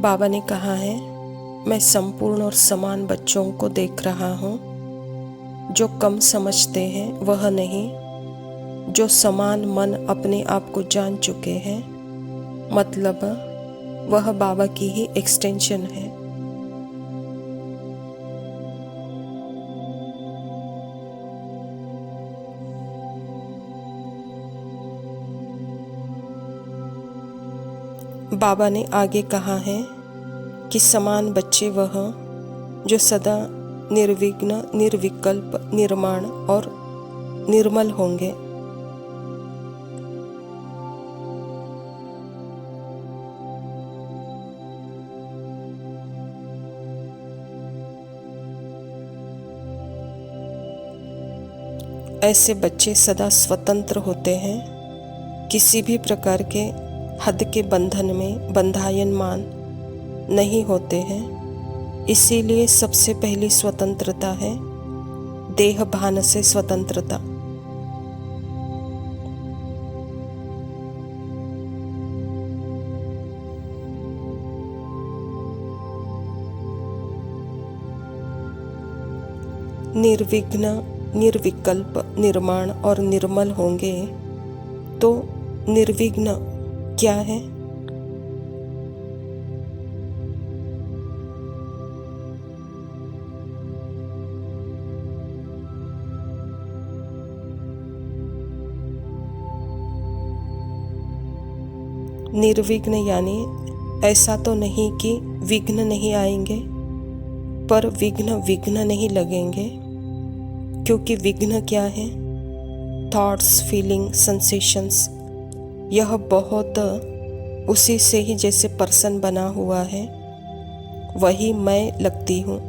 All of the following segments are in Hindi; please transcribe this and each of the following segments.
बाबा ने कहा है, मैं संपूर्ण और समान बच्चों को देख रहा हूँ। जो कम समझते हैं वह नहीं, जो समान मन अपने आप को जान चुके हैं, मतलब वह बाबा की ही एक्सटेंशन है। बाबा ने आगे कहा है कि समान बच्चे वह जो सदा निर्विघ्न, निर्विकल्प, निर्माण और निर्मल होंगे। ऐसे बच्चे सदा स्वतंत्र होते हैं, किसी भी प्रकार के हद के बंधन में बंधायमान नहीं होते हैं। इसीलिए सबसे पहली स्वतंत्रता है देह भान से स्वतंत्रता। निर्विघ्न, निर्विकल्प, निर्माण और निर्मल होंगे। तो निर्विघ्न क्या है? निर्विघ्न यानी ऐसा तो नहीं कि विघ्न नहीं आएंगे, पर विघ्न नहीं लगेंगे। क्योंकि विघ्न क्या है? थॉट्स, फीलिंग, सेंसेशंस, यह बहुत उसी से ही जैसे पर्सन बना हुआ है, वही मैं लगती हूँ।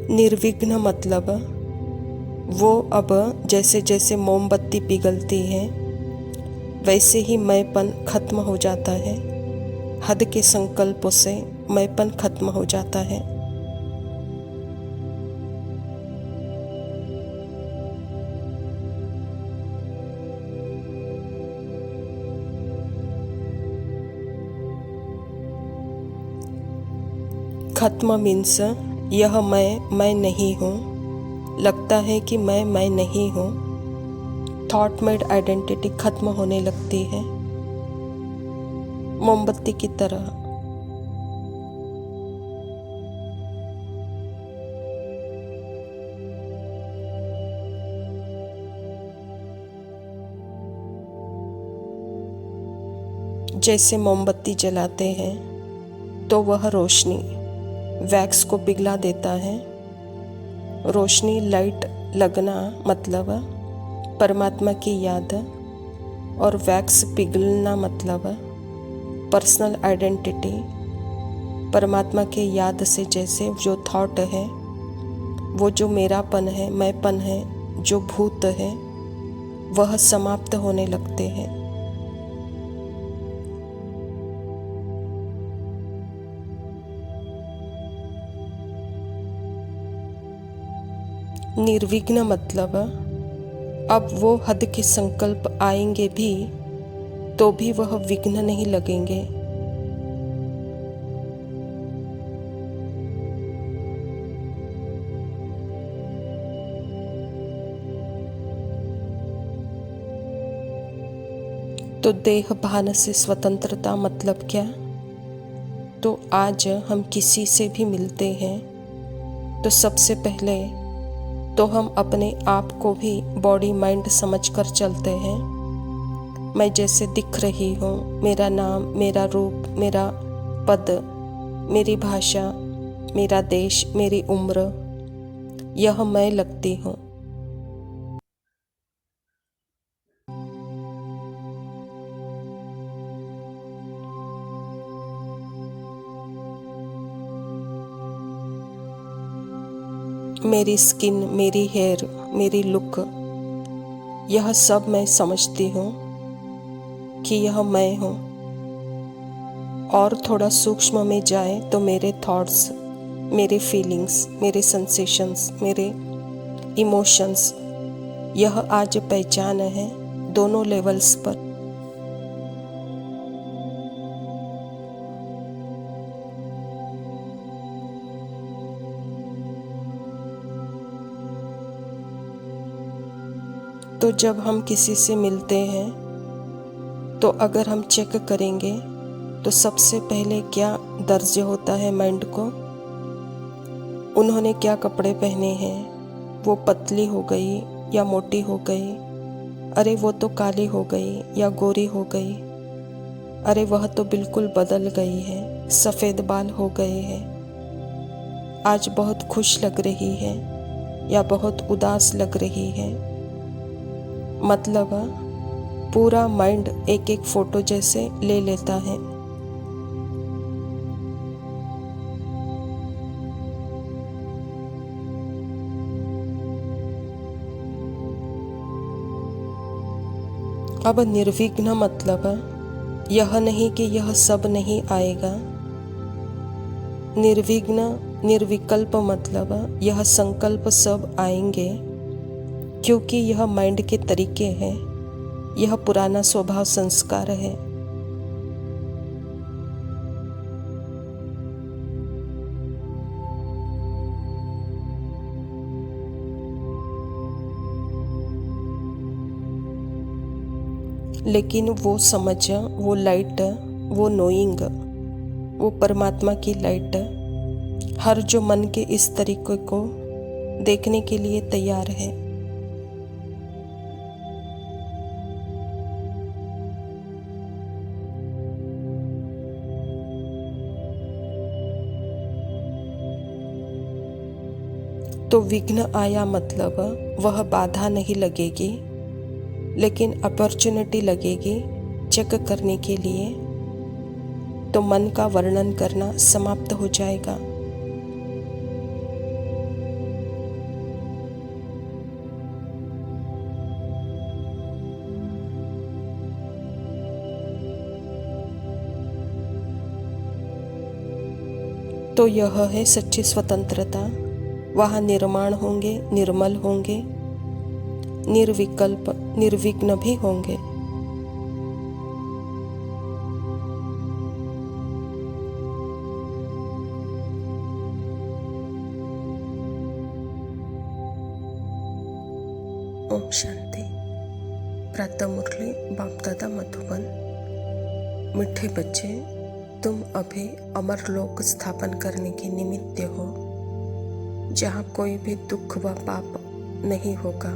निर्विघ्न मतलब वो अब जैसे जैसे मोमबत्ती पिघलती है वैसे ही मैंपन खत्म हो जाता है। हद के संकल्पों से मैंपन खत्म हो जाता है। खत्म मीन्स यह मैं नहीं हूँ। लगता है कि मैं नहीं हूँ। थॉट मेड आइडेंटिटी खत्म होने लगती है, मोमबत्ती की तरह। जैसे मोमबत्ती जलाते हैं तो वह रोशनी वैक्स को पिघला देता है। रोशनी, लाइट लगना मतलब परमात्मा की याद, और वैक्स पिघलना मतलब पर्सनल आइडेंटिटी। परमात्मा के याद से जैसे जो थॉट है, वो जो मेरापन है, मैंपन है, जो भूत है, वह समाप्त होने लगते हैं। निर्विघ्न मतलब अब वो हद के संकल्प आएंगे भी तो भी वह विघ्न नहीं लगेंगे। तो देह भान से स्वतंत्रता मतलब क्या? तो आज हम किसी से भी मिलते हैं तो सबसे पहले तो हम अपने आप को भी बॉडी माइंड समझकर चलते हैं। मैं जैसे दिख रही हूँ, मेरा नाम, मेरा रूप, मेरा पद, मेरी भाषा, मेरा देश, मेरी उम्र, यह मैं लगती हूँ। मेरी स्किन, मेरी हेयर, मेरी लुक, यह सब मैं समझती हूँ कि यह मैं हूँ। और थोड़ा सूक्ष्म में जाए तो मेरे थॉट्स, मेरे फीलिंग्स, मेरे सेंसेशंस, मेरे इमोशंस, यह आज पहचान है दोनों लेवल्स पर। तो जब हम किसी से मिलते हैं तो अगर हम चेक करेंगे तो सबसे पहले क्या दर्ज होता है माइंड को, उन्होंने क्या कपड़े पहने हैं, वो पतली हो गई या मोटी हो गई, अरे वो तो काली हो गई या गोरी हो गई, अरे वह तो बिल्कुल बदल गई है, सफ़ेद बाल हो गए हैं, आज बहुत खुश लग रही है या बहुत उदास लग रही है। मतलब पूरा माइंड एक एक फोटो जैसे ले लेता है। अब निर्विघ्न मतलब यह नहीं कि यह सब नहीं आएगा। निर्विघ्न निर्विकल्प मतलब यह संकल्प सब आएंगे, क्योंकि यह माइंड के तरीके हैं, यह पुराना स्वभाव संस्कार है। लेकिन वो समझ, वो लाइट, वो नोइंग, वो परमात्मा की लाइट हर जो मन के इस तरीके को देखने के लिए तैयार है। तो विघ्न आया मतलब वह बाधा नहीं लगेगी, लेकिन अपॉर्चुनिटी लगेगी चेक करने के लिए। तो मन का वर्णन करना समाप्त हो जाएगा। तो यह है सच्ची स्वतंत्रता। वहाँ निर्माण होंगे, निर्मल होंगे, निर्विकल्प, निर्विघ्न भी होंगे। ओम शांति। प्रातः मुरली बाप दादा मधुबन। मीठे बच्चे, तुम अभी अमर लोक स्थापन करने के निमित्त हो, जहाँ कोई भी दुख व पाप नहीं होगा।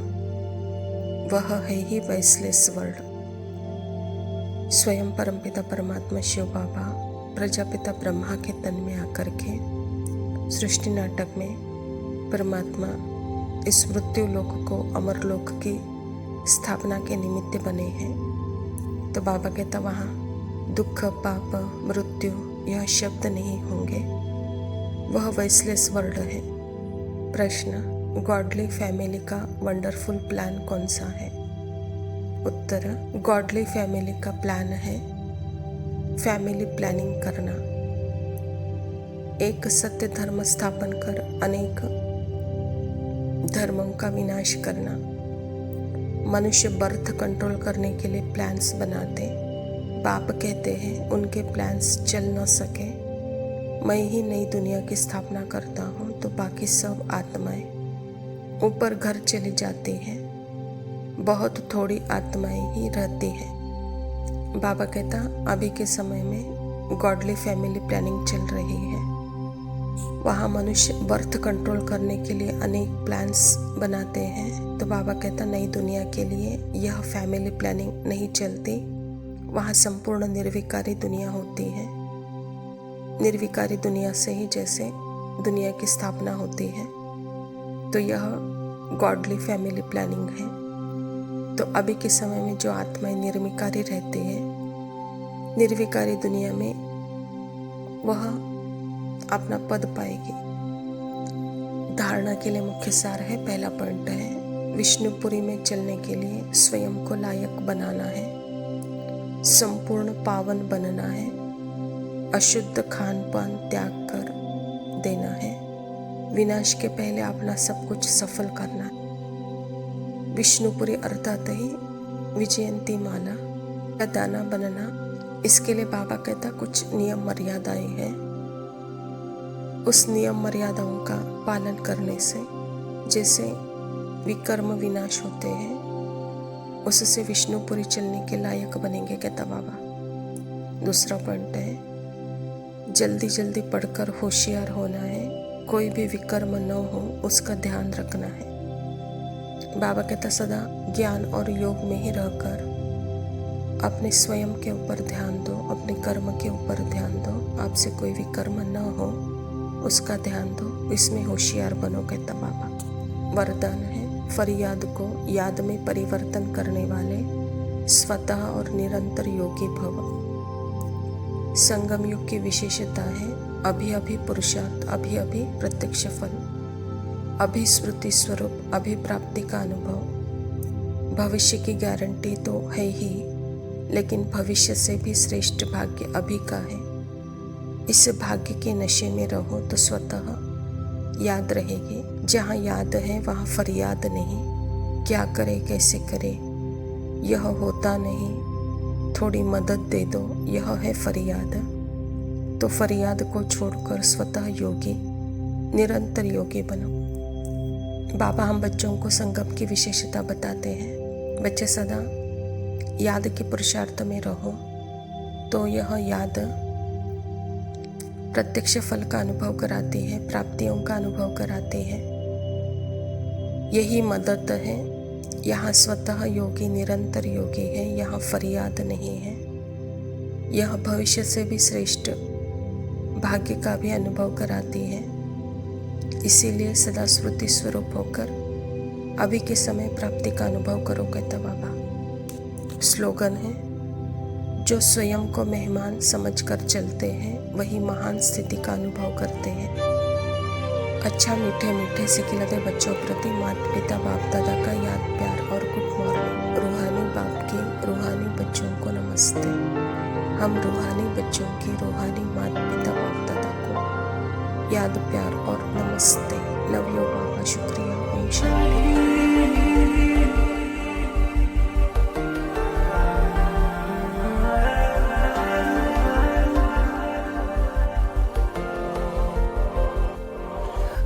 वह है ही वैसलेस वर्ल्ड। स्वयं परमपिता परमात्मा शिव बाबा प्रजापिता ब्रह्मा के तन में आकर के सृष्टि नाटक में परमात्मा इस मृत्यु लोक को अमर लोक की स्थापना के निमित्त बने हैं। तो बाबा कहता वहाँ दुख, पाप, मृत्यु यह शब्द नहीं होंगे। वह वैसलेस वर्ल्ड है। प्रश्न, गॉडली फैमिली का वंडरफुल प्लान कौन सा है? उत्तर, गॉडली फैमिली का प्लान है फैमिली प्लानिंग करना, एक सत्य धर्म स्थापन कर अनेक धर्मों का विनाश करना। मनुष्य बर्थ कंट्रोल करने के लिए प्लान्स बनाते, बाप कहते हैं उनके प्लान्स चल न सके, मैं ही नई दुनिया की स्थापना करता हूँ तो बाकी सब आत्माएं ऊपर घर चली जाती हैं, बहुत थोड़ी आत्माएं ही रहती हैं। बाबा कहता अभी के समय में गॉडली फैमिली प्लानिंग चल रही है। वहाँ मनुष्य बर्थ कंट्रोल करने के लिए अनेक प्लान्स बनाते हैं। तो बाबा कहता नई दुनिया के लिए यह फैमिली प्लानिंग नहीं चलती। वहाँ संपूर्ण निर्विकारी दुनिया होती है। निर्विकारी दुनिया से ही जैसे दुनिया की स्थापना होती है। तो यह गॉडली फैमिली प्लानिंग है। तो अभी के समय में जो आत्माएं निर्विकारी रहती है, निर्विकारी दुनिया में वह अपना पद पाएगी। धारणा के लिए मुख्य सार है, पहला पॉइंट है विष्णुपुरी में चलने के लिए स्वयं को लायक बनाना है, संपूर्ण पावन बनना है, अशुद्ध खान पान त्याग कर देना है। विनाश के पहले अपना सब कुछ सफल करना है। विष्णुपुरी अर्थात ही विजयंती माला का दाना बनना। इसके लिए बाबा कहता कुछ नियम मर्यादाएं हैं। उस नियम मर्यादाओं का पालन करने से जैसे विकर्म विनाश होते हैं, उससे विष्णुपुरी चलने के लायक बनेंगे कहता बाबा। दूसरा पॉइंट है जल्दी जल्दी पढ़कर होशियार होना है। कोई भी विकर्म न हो उसका ध्यान रखना है। बाबा कहता सदा ज्ञान और योग में ही रहकर अपने स्वयं के ऊपर ध्यान दो, अपने कर्म के ऊपर ध्यान दो। आपसे कोई विकर्म न हो उसका ध्यान दो, इसमें होशियार बनो कहता बाबा। वरदान है फरियाद को याद में परिवर्तन करने वाले स्वतः और निरंतर योगी भव। संगम युग की विशेषता है अभी अभी पुरुषार्थ, अभी अभी प्रत्यक्ष फल, अभी स्मृति स्वरूप, अभी प्राप्ति का अनुभव। भविष्य की गारंटी तो है ही, लेकिन भविष्य से भी श्रेष्ठ भाग्य अभी का है। इस भाग्य के नशे में रहो तो स्वतः याद रहेगी। जहाँ याद है वहाँ फरियाद नहीं। क्या करे कैसे करे यह होता नहीं, थोड़ी मदद दे दो यह है फरियाद। तो फरियाद को छोड़कर स्वतः योगी, निरंतर योगी बनो। बाबा हम बच्चों को संगम की विशेषता बताते हैं। बच्चे सदा याद के पुरुषार्थ में रहो तो यह याद प्रत्यक्ष फल का अनुभव कराती है, प्राप्तियों का अनुभव कराती है। यही मदद है। यहाँ स्वतः योगी निरंतर योगी है, यहाँ फरियाद नहीं है। यह भविष्य से भी श्रेष्ठ भाग्य का भी अनुभव कराती है। इसीलिए सदा स्मृति स्वरूप होकर अभी के समय प्राप्ति का अनुभव करो कहता बाबा। स्लोगन है जो स्वयं को मेहमान समझकर चलते हैं वही महान स्थिति का अनुभव करते हैं। अच्छा मीठे मीठे सिखिलते बच्चों प्रति माता पिता बाप दादा का याद प्यार और गुड मॉर्निंग। रूहानी बाप की रूहानी बच्चों को नमस्ते। हम रूहानी बच्चों की रूहानी माता पिता बाप दादा को याद प्यार और नमस्ते। लव यू बाबा, शुक्रिया। ओम शांति।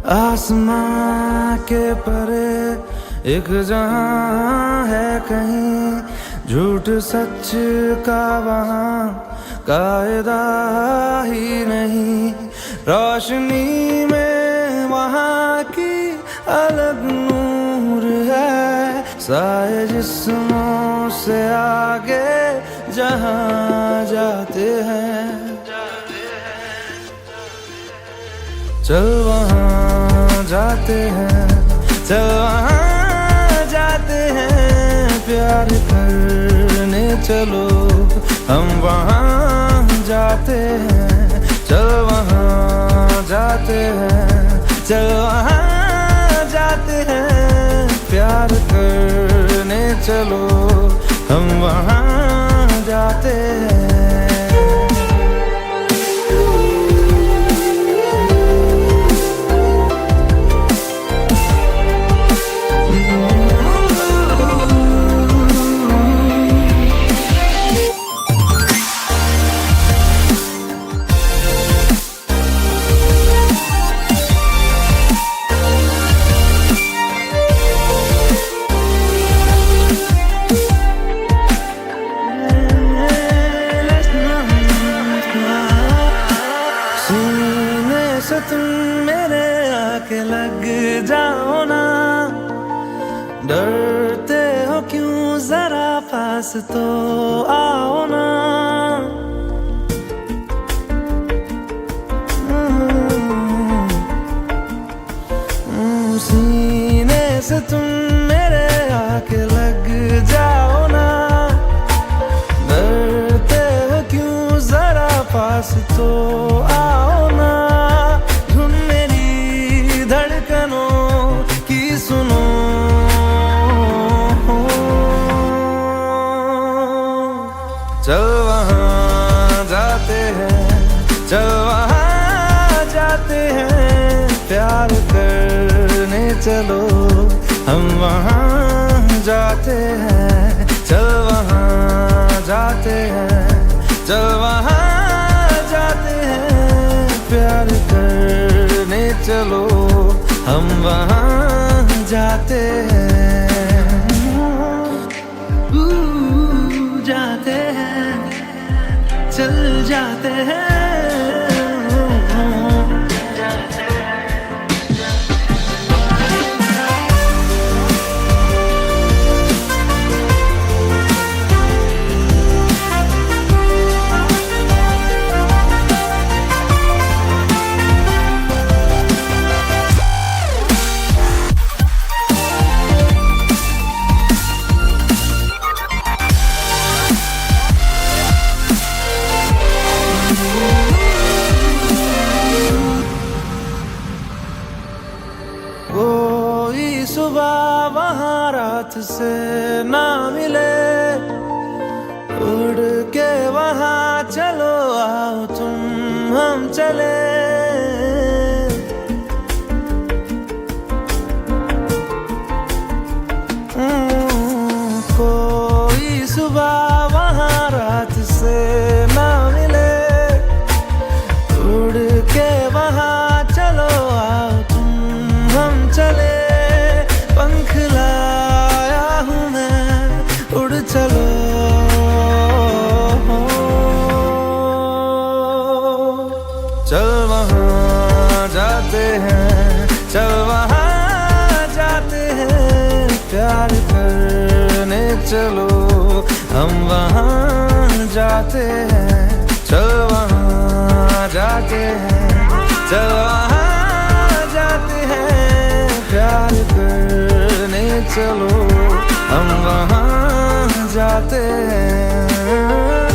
आसमां के परे एक जहां है कहीं, झूठ सच का वहाँ कायदा ही नहीं। रोशनी में वहाँ की अलग नूर है, साए जिस्मों से आगे जहाँ जाते हैं। चल वहाँ जाते हैं, चल वहाँ जाते हैं, प्यार करने चलो हम वहाँ जाते हैं। चल वहाँ जाते हैं, चल वहाँ जाते हैं, प्यार करने चलो हम वहाँ जाते हैं। से तुम मेरे आके लग जाओ ना, डरते हो क्यों जरा पास तो आओ ना। सीने से तुम मेरे आके लग जाओ ना, डरते हो क्यों जरा पास तो आओ ना। सुनो चल वहाँ जाते हैं, चल वहाँ जाते हैं, प्यार करने चलो, हम वहाँ जाते हैं, चल वहाँ जाते हैं, चल वहाँ जाते हैं, प्यार करने चलो, हम वहाँ जाते हैं, जाते हैं, चल जाते हैं। कोई सुबह वहाँ रात से ना मिले, उड़ के वहाँ चलो आओ तुम हम चले, कोई सुबह वहाँ रात से ना मिले, उड़ के वहाँ चलो आओ तुम हम चले, पंख लाया हूँ मैं, उड़ चलो, चल वहाँ जाते हैं, चल वहाँ जाते हैं, प्यार करने चलो, हम वहाँ जाते हैं, चल वहाँ जाते हैं, चल वहाँ जाते हैं, प्यार करने चलो, हम वहाँ जाते हैं।